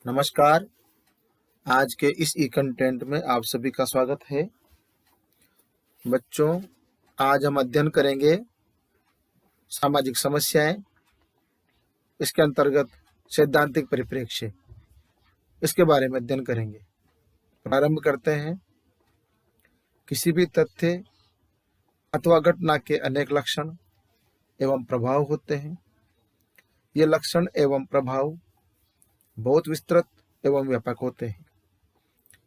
नमस्कार। आज के इस ई कंटेंट में आप सभी का स्वागत है। बच्चों, आज हम अध्ययन करेंगे सामाजिक समस्याएं। इसके अंतर्गत सैद्धांतिक परिप्रेक्ष्य, इसके बारे में अध्ययन करेंगे। प्रारंभ करते हैं। किसी भी तथ्य अथवा घटना के अनेक लक्षण एवं प्रभाव होते हैं। ये लक्षण एवं प्रभाव बहुत विस्तृत एवं व्यापक होते हैं।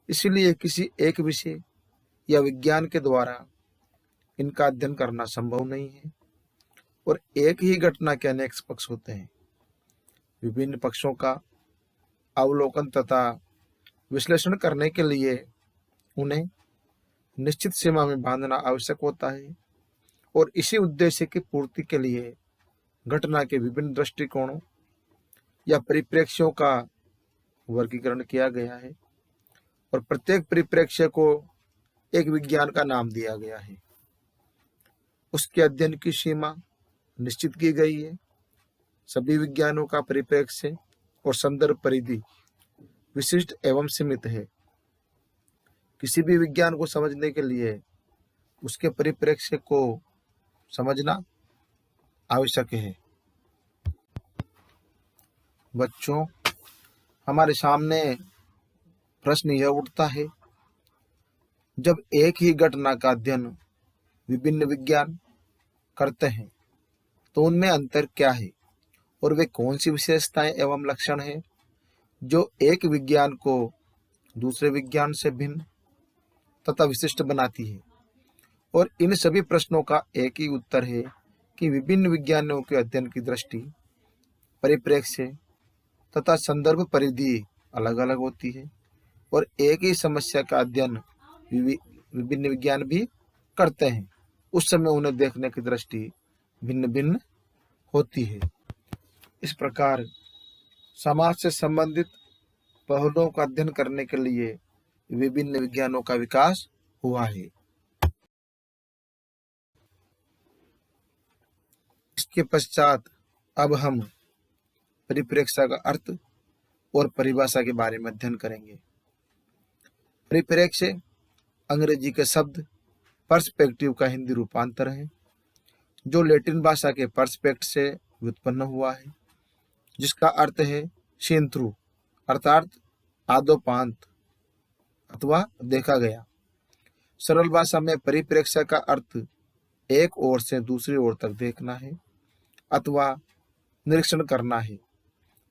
इसलिए किसी एक विषय या विज्ञान के द्वारा इनका अध्ययन करना संभव नहीं है। और एक ही घटना के अनेक पक्ष होते हैं। विभिन्न पक्षों का अवलोकन तथा विश्लेषण करने के लिए उन्हें निश्चित सीमा में बांधना आवश्यक होता है। और इसी उद्देश्य की पूर्ति के लिए घटना के विभिन्न दृष्टिकोणों या परिप्रेक्ष्यों का वर्गीकरण किया गया है। और प्रत्येक परिप्रेक्ष्य को एक विज्ञान का नाम दिया गया है। उसके अध्ययन की सीमा निश्चित की गई है। सभी विज्ञानों का परिप्रेक्ष्य और संदर्भ परिधि विशिष्ट एवं सीमित है। किसी भी विज्ञान को समझने के लिए उसके परिप्रेक्ष्य को समझना आवश्यक है। बच्चों, हमारे सामने प्रश्न यह उठता है, जब एक ही घटना का अध्ययन विभिन्न विज्ञान करते हैं तो उनमें अंतर क्या है और वे कौन सी विशेषताएं एवं लक्षण हैं जो एक विज्ञान को दूसरे विज्ञान से भिन्न तथा विशिष्ट बनाती है। और इन सभी प्रश्नों का एक ही उत्तर है कि विभिन्न विज्ञानों के अध्ययन की दृष्टि, परिप्रेक्ष्य तथा संदर्भ परिधि अलग अलग होती है। और एक ही समस्या का अध्ययन विभिन्न विज्ञान भी करते हैं, उस समय उन्हें देखने की दृष्टि भिन्न भिन्न होती है। इस प्रकार समाज से संबंधित पहलुओं का अध्ययन करने के लिए विभिन्न विज्ञानों का विकास हुआ है। इसके पश्चात अब हम परिप्रेक्ष्य का अर्थ और परिभाषा के बारे में अध्ययन करेंगे। परिप्रेक्ष्य अंग्रेजी के शब्द पर्सपेक्टिव का हिंदी रूपांतर है, जो लैटिन भाषा के पर्सपेक्ट से व्युत्पन्न हुआ है, जिसका अर्थ है सीन थ्रू, अर्थात आदोपांत अथवा देखा गया। सरल भाषा में परिप्रेक्ष्य का अर्थ एक ओर से दूसरी ओर तक देखना है अथवा निरीक्षण करना है।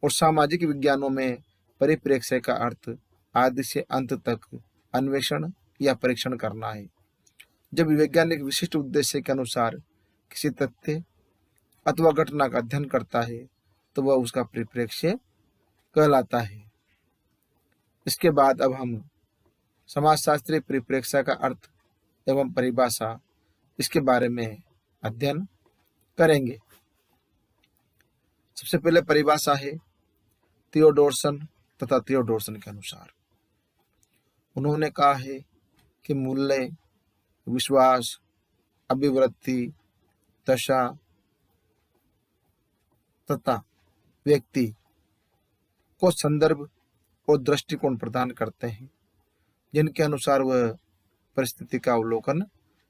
और सामाजिक विज्ञानों में परिप्रेक्ष्य का अर्थ आदि से अंत तक अन्वेषण या परीक्षण करना है। जब वैज्ञानिक विशिष्ट उद्देश्य के अनुसार किसी तथ्य अथवा घटना का अध्ययन करता है तो वह उसका परिप्रेक्ष्य कहलाता है। इसके बाद अब हम समाजशास्त्रीय परिप्रेक्ष्य का अर्थ एवं परिभाषा, इसके बारे में अध्ययन करेंगे। सबसे पहले परिभाषा है थियोडोरसन तथा थियोडोरसन के अनुसार। उन्होंने कहा है कि मूल्य, विश्वास, अभिवृत्ति, दशा तथा व्यक्ति को संदर्भ और दृष्टिकोण प्रदान करते हैं, जिनके अनुसार वह परिस्थिति का अवलोकन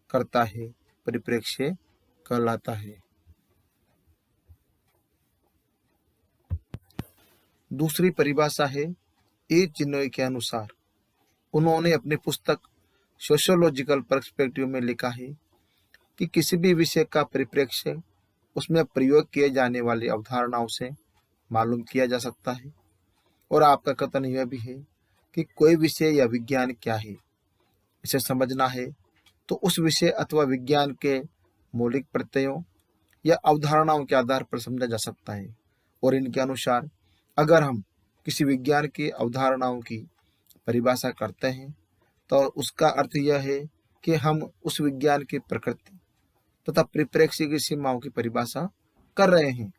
करता है, परिप्रेक्ष्य कहलाता है। दूसरी परिभाषा है ए चिनोय के अनुसार। उन्होंने अपनी पुस्तक सोशियोलॉजिकल पर्सपेक्टिव में लिखा है कि किसी भी विषय का परिप्रेक्ष्य उसमें प्रयोग किए जाने वाली अवधारणाओं से मालूम किया जा सकता है। और आपका कथन यह भी है कि कोई विषय या विज्ञान क्या है, इसे समझना है तो उस विषय अथवा विज्ञान के मौलिक प्रत्ययों या अवधारणाओं के आधार पर समझा जा सकता है। और इनके अनुसार अगर हम किसी विज्ञान की अवधारणाओं की परिभाषा करते हैं तो उसका अर्थ यह है कि हम उस विज्ञान की प्रकृति तथा परिप्रेक्ष्य की सीमाओं की परिभाषा कर रहे हैं।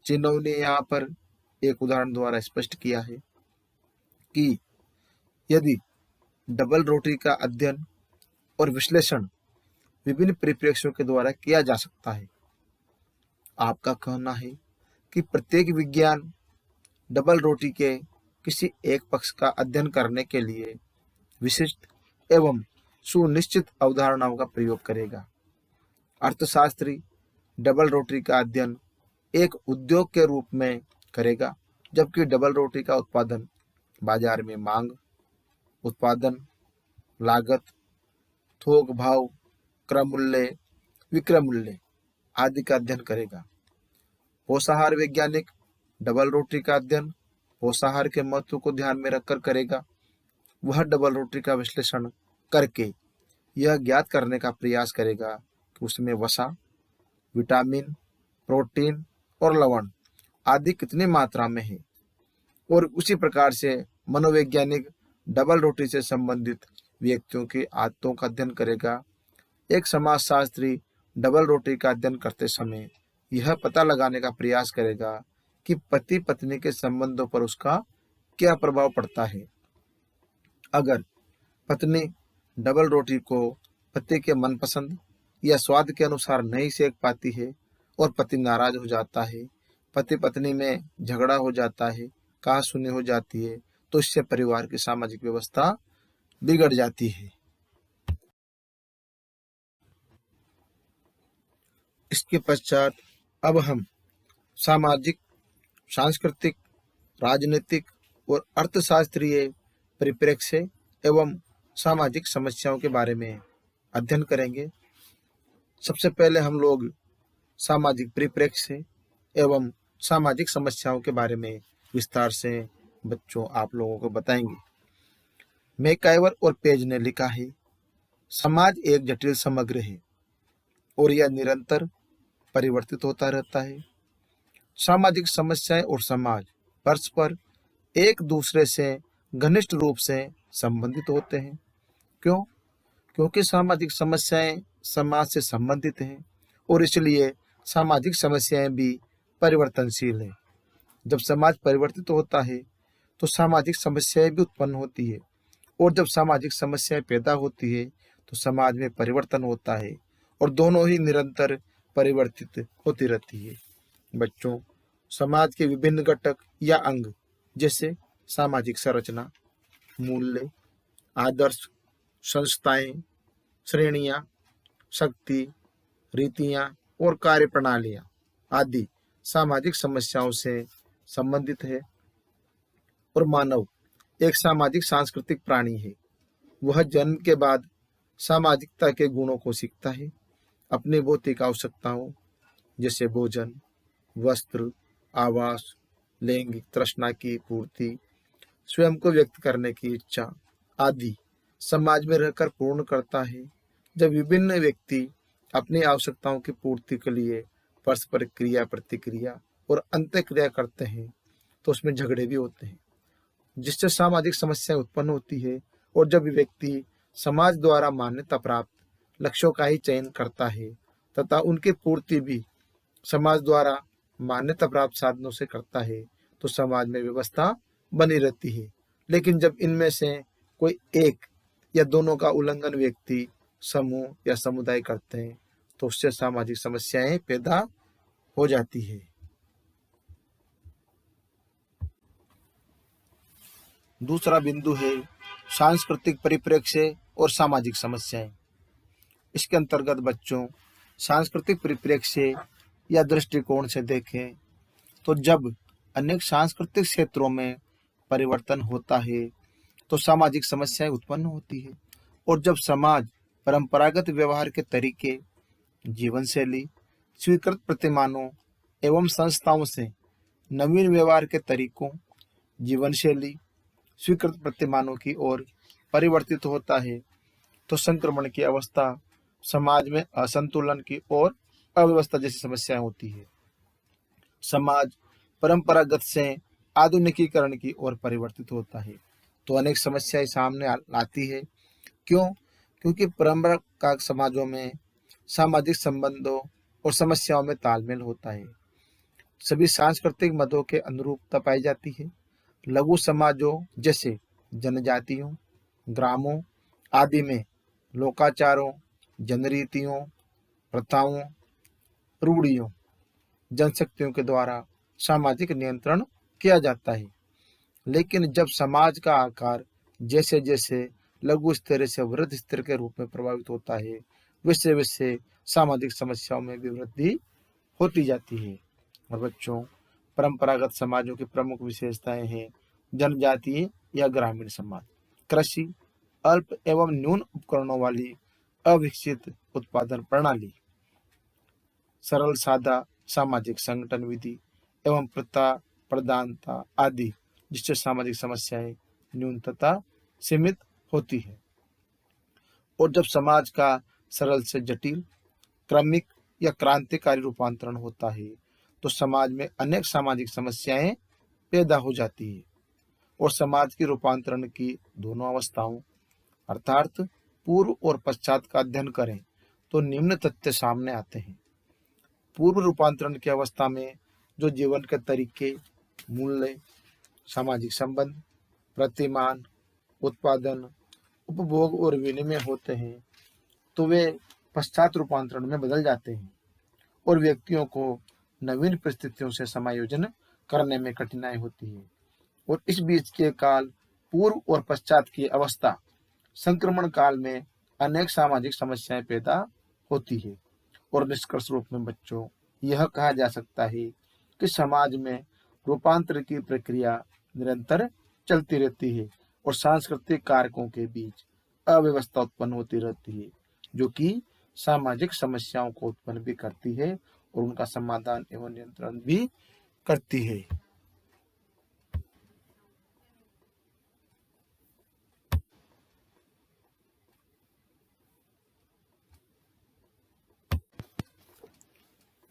चिन्हों ने यहाँ पर एक उदाहरण द्वारा स्पष्ट किया है कि यदि डबल रोटी का अध्ययन और विश्लेषण विभिन्न परिप्रेक्ष्यों के द्वारा किया जा सकता है। आपका कहना है कि प्रत्येक विज्ञान डबल रोटी के किसी एक पक्ष का अध्ययन करने के लिए विशिष्ट एवं सुनिश्चित अवधारणाओं का प्रयोग करेगा। अर्थशास्त्री डबल रोटरी का अध्ययन एक उद्योग के रूप में करेगा, जबकि डबल रोटरी का उत्पादन बाजार में मांग, उत्पादन लागत, थोक भाव, क्रय मूल्य, विक्रय मूल्य आदि का अध्ययन करेगा। पोषाहार वैज्ञानिक डबल रोटरी का अध्ययन पोषाहार के महत्व को ध्यान में रखकर करेगा। वह डबल रोटरी का विश्लेषण करके यह ज्ञात करने का प्रयास करेगा कि उसमें वसा, विटामिन, प्रोटीन और लवण आदि कितनी मात्रा में है। और उसी प्रकार से मनोवैज्ञानिक डबल रोटरी से संबंधित व्यक्तियों की आदतों का अध्ययन करेगा। एक समाजशास्त्री डबल रोटरी का अध्ययन करते समय यह पता लगाने का प्रयास करेगा कि पति पत्नी के संबंधों पर उसका क्या प्रभाव पड़ता है। अगर पत्नी डबल रोटी को पति के मनपसंद या स्वाद के अनुसार नहीं सेक पाती है और पति नाराज हो जाता है, पति पत्नी में झगड़ा हो जाता है, कहासुनी हो जाती है, तो इससे परिवार की सामाजिक व्यवस्था बिगड़ जाती है। इसके पश्चात अब हम सामाजिक, सांस्कृतिक, राजनीतिक और अर्थशास्त्रीय परिप्रेक्ष्य एवं सामाजिक समस्याओं के बारे में अध्ययन करेंगे। सबसे पहले हम लोग सामाजिक परिप्रेक्ष्य एवं सामाजिक समस्याओं के बारे में विस्तार से बच्चों आप लोगों को बताएंगे। मैकाइवर और पेज ने लिखा है, समाज एक जटिल समग्र है और यह निरंतर परिवर्तित होता रहता है। सामाजिक समस्याएं और समाज परस्पर एक दूसरे से घनिष्ठ रूप से संबंधित होते हैं। क्यों? क्योंकि सामाजिक समस्याएं समाज से संबंधित हैं और इसलिए सामाजिक समस्याएं भी परिवर्तनशील हैं। जब समाज परिवर्तित होता है तो सामाजिक समस्याएं भी उत्पन्न होती है और जब सामाजिक समस्याएं पैदा होती है तो समाज में परिवर्तन होता है और दोनों ही निरंतर परिवर्तित होती रहती है। बच्चों, समाज के विभिन्न घटक या अंग जैसे सामाजिक संरचना, मूल्य, आदर्श, संस्थाएं, श्रेणियां, शक्ति, रीतियां और कार्य प्रणालियां आदि सामाजिक समस्याओं से संबंधित है। और मानव एक सामाजिक सांस्कृतिक प्राणी है। वह जन्म के बाद सामाजिकता के गुणों को सीखता है। अपनी भौतिक आवश्यकताओं जैसे भोजन, वस्त्र, आवास, लैंगिक तृष्णा की पूर्ति, स्वयं को व्यक्त करने की इच्छा आदि समाज में रहकर पूर्ण करता है। जब विभिन्न व्यक्ति अपनी आवश्यकताओं की पूर्ति के लिए परस्पर क्रिया प्रतिक्रिया और अंतःक्रिया करते हैं तो उसमें झगड़े भी होते हैं, जिससे सामाजिक समस्याएं उत्पन्न होती है। और जब व्यक्ति समाज द्वारा मान्यता प्राप्त लक्ष्यों का ही चयन करता है तथा उनकी पूर्ति भी समाज द्वारा मान्यता प्राप्त साधनों से करता है तो समाज में व्यवस्था बनी रहती है। लेकिन जब इनमें से कोई एक या दोनों का उल्लंघन व्यक्ति, समूह या समुदाय करते हैं तो उससे सामाजिक समस्याएं पैदा हो जाती है। दूसरा बिंदु है सांस्कृतिक परिप्रेक्ष्य और सामाजिक समस्याएं। इसके अंतर्गत बच्चों सांस्कृतिक परिप्रेक्ष्य या दृष्टिकोण से देखें तो जब अनेक सांस्कृतिक क्षेत्रों में परिवर्तन होता है तो सामाजिक समस्याएं उत्पन्न होती है। और जब समाज परंपरागत व्यवहार के तरीके, जीवन शैली, स्वीकृत प्रतिमानों एवं संस्थाओं से नवीन व्यवहार के तरीकों, जीवन शैली, स्वीकृत प्रतिमानों की ओर परिवर्तित होता है तो संक्रमण की अवस्था, समाज में असंतुलन की और अव्यवस्था जैसी समस्याएं होती है। समाज परंपरागत से आधुनिकीकरण की ओर परिवर्तित होता है तो अनेक समस्याएं सामने आती है। क्यों? क्योंकि परंपरागत समाजों में सामाजिक संबंधों और समस्याओं में तालमेल होता है। सभी सांस्कृतिक मदों के अनुरूपता पाई जाती है। लघु समाजों जैसे जनजातियों, ग्रामों आदि में लोकाचारों, जनरीतियों, प्रथाओं, रूढ़ियों, जनशक्तियों के द्वारा सामाजिक नियंत्रण किया जाता है। लेकिन जब समाज का आकार जैसे जैसे लघु स्तर से वृहद स्तर के रूप में प्रभावित होता है, वैसे वैसे सामाजिक समस्याओं में भी वृद्धि होती जाती है। और बच्चों, परंपरागत समाजों की प्रमुख विशेषताएं हैं जनजातीय या ग्रामीण समाज, कृषि, अल्प एवं न्यून उपकरणों वाली अविकसित उत्पादन प्रणाली, सरल सादा सामाजिक संगठन विधि एवं प्रथा प्रधानता आदि, जिससे सामाजिक समस्याएं न्यूनतः सीमित होती है। और जब समाज का सरल से जटिल, क्रमिक या क्रांतिकारी रूपांतरण होता है, तो समाज में अनेक सामाजिक समस्याएं पैदा हो जाती है। और समाज के रूपांतरण की दोनों अवस्थाओं अर्थात पूर्व और पश्चात का अध्ययन करें तो निम्न तथ्य सामने आते हैं। पूर्व रूपांतरण की अवस्था में जो जीवन के तरीके, मूल्य, सामाजिक संबंध, प्रतिमान, उत्पादन, उपभोग और विनिमय होते हैं, तो वे पश्चात रूपांतरण में बदल जाते हैं और व्यक्तियों को नवीन परिस्थितियों से समायोजन करने में कठिनाई होती है। और इस बीच के काल, पूर्व और पश्चात की अवस्था, संक्रमण काल में अनेक सामाजिक समस्याएं पैदा होती है। और निष्कर्ष रूप में बच्चों, यह कहा जा सकता है कि समाज में रूपांतर की प्रक्रिया निरंतर चलती रहती है और सांस्कृतिक कारकों के बीच अव्यवस्था उत्पन्न होती रहती है, जो कि सामाजिक समस्याओं को उत्पन्न भी करती है और उनका समाधान एवं नियंत्रण भी करती है।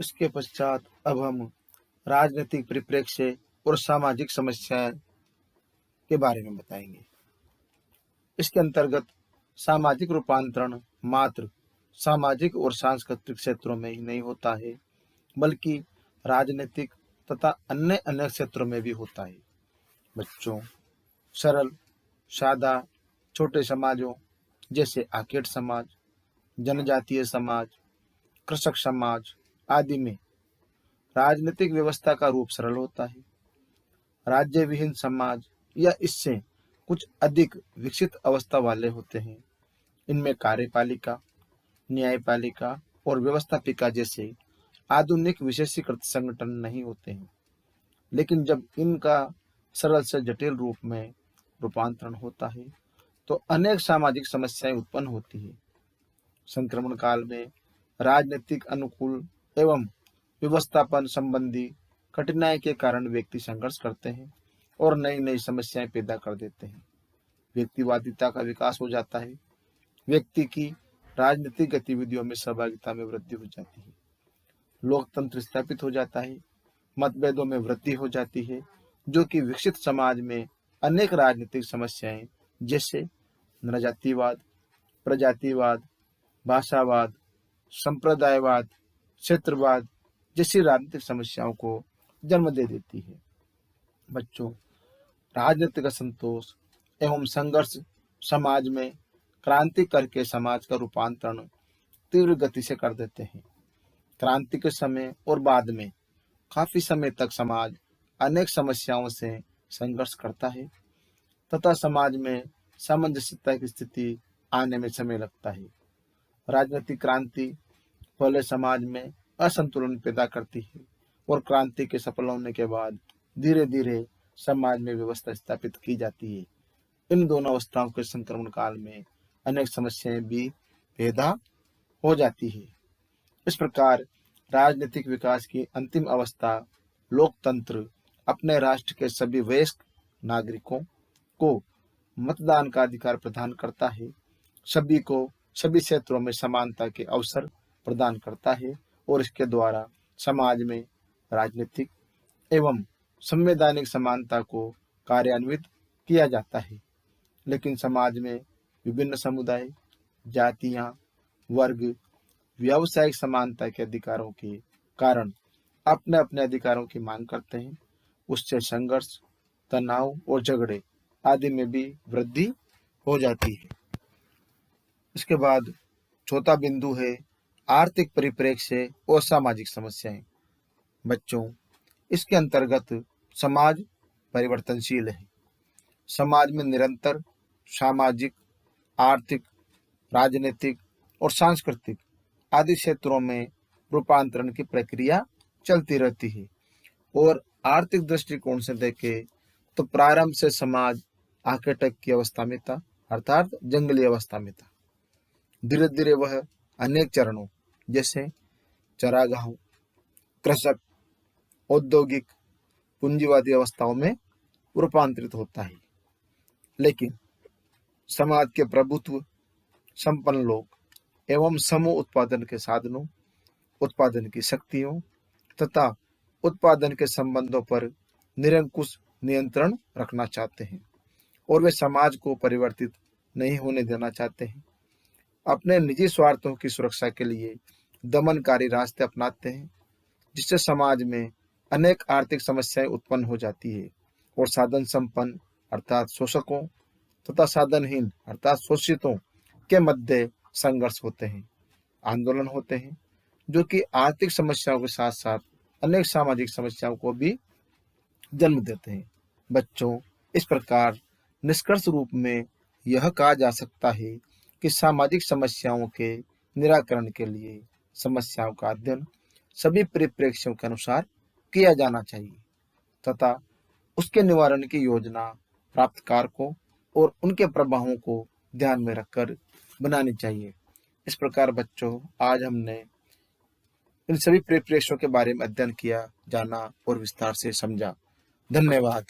इसके पश्चात अब हम राजनीतिक परिप्रेक्ष्य और सामाजिक समस्याएं के बारे में बताएंगे। इसके अंतर्गत सामाजिक रूपांतरण मात्र सामाजिक और सांस्कृतिक क्षेत्रों में ही नहीं होता है, बल्कि राजनीतिक तथा अन्य अनेक क्षेत्रों में भी होता है। बच्चों, सरल सादा छोटे समाजों जैसे आकेट समाज, जनजातीय समाज, कृषक समाज आदि में राजनीतिक व्यवस्था का रूप सरल होता है। राज्य विहीन समाज या इससे कुछ अधिक विकसित अवस्था वाले होते हैं। इनमें कार्यपालिका, न्यायपालिका और व्यवस्थापिका जैसे आधुनिक विशेषीकृत संगठन नहीं होते हैं। लेकिन जब इनका सरल से जटिल रूप में रूपांतरण होता है, तो अनेक सामाजिक समस्याएं उत्पन्न होती है। संक्रमण काल में राजनीतिक अनुकूल एवं व्यवस्थापन संबंधी कठिनाई के कारण व्यक्ति संघर्ष करते हैं और नई नई समस्याएं पैदा कर देते हैं। व्यक्तिवादिता का विकास हो जाता है। व्यक्ति की राजनीतिक गतिविधियों में सहभागिता में वृद्धि हो जाती है। लोकतंत्र स्थापित हो जाता है। मतभेदों में वृद्धि हो जाती है, जो कि विकसित समाज में अनेक राजनीतिक समस्याएं जैसे नरजातिवाद, प्रजातिवाद, भाषावाद, संप्रदायवाद, क्षेत्रवाद जैसी राजनीतिक समस्याओं को जन्म दे देती है। बच्चों, राजनीतिक असंतोष एवं संघर्ष समाज में क्रांति करके समाज का रूपांतरण तीव्र गति से कर देते हैं। क्रांति के समय और बाद में काफी समय तक समाज अनेक समस्याओं से संघर्ष करता है तथा समाज में सामंजस्यता की स्थिति आने में समय लगता है। राजनीतिक क्रांति पहले समाज में असंतुलन पैदा करती है और क्रांति के सफल होने के बाद धीरे धीरे समाज में व्यवस्था स्थापित की जाती है। इन दोनों अवस्थाओं के संक्रमण काल में अनेक समस्याएं भी पैदा हो जाती है। इस प्रकार राजनीतिक विकास की अंतिम अवस्था लोकतंत्र अपने राष्ट्र के सभी वयस्क नागरिकों को मतदान का अधिकार प्रदान करता है, सभी को सभी क्षेत्रों में समानता के अवसर प्रदान करता है और इसके द्वारा समाज में राजनीतिक एवं संवैधानिक समानता को कार्यान्वित किया जाता है। लेकिन समाज में विभिन्न समुदाय, जातियां, वर्ग व्यावसायिक समानता के अधिकारों के कारण अपने अपने अधिकारों की मांग करते हैं। उससे संघर्ष, तनाव और झगड़े आदि में भी वृद्धि हो जाती है। इसके बाद चौथा बिंदु है आर्थिक परिप्रेक्ष्य और सामाजिक समस्याएं। बच्चों, इसके अंतर्गत समाज परिवर्तनशील है समाज में निरंतर सामाजिक, आर्थिक, राजनीतिक और सांस्कृतिक आदि क्षेत्रों में रूपांतरण की प्रक्रिया चलती रहती है। और आर्थिक दृष्टिकोण से देखें तो प्रारंभ से समाज आर्किटेक्ट की अवस्था में था, अर्थात जंगली अवस्था में था। धीरे धीरे वह अनेक चरणों जैसे चरागाहों, कृषक, औद्योगिक, पूंजीवादी अवस्थाओं में रूपांतरित होता है। लेकिन समाज के प्रभुत्व, संपन्न लोग एवं समूह उत्पादन के साधनों, उत्पादन की शक्तियों तथा उत्पादन के संबंधों पर निरंकुश नियंत्रण रखना चाहते हैं और वे समाज को परिवर्तित नहीं होने देना चाहते हैं। अपने निजी स्वार्थों की सुरक्षा के लिए दमनकारी रास्ते अपनाते हैं, जिससे समाज में अनेक आर्थिक समस्याएं उत्पन्न हो जाती है और साधन संपन्न अर्थात शोषकों तथा साधनहीन अर्थात शोषितों के मध्य संघर्ष होते हैं, आंदोलन होते हैं, जो कि आर्थिक समस्याओं के साथ साथ अनेक सामाजिक समस्याओं को भी जन्म देते हैं। बच्चों, इस प्रकार निष्कर्ष रूप में यह कहा जा सकता है कि सामाजिक समस्याओं के निराकरण के लिए समस्याओं का अध्ययन सभी परिप्रेक्ष्यों के अनुसार किया जाना चाहिए तथा उसके निवारण की योजना प्राप्त कारकों और उनके प्रभावों को ध्यान में रखकर बनानी चाहिए। इस प्रकार बच्चों, आज हमने इन सभी परिप्रेक्ष्यों के बारे में अध्ययन किया, जाना और विस्तार से समझा। धन्यवाद।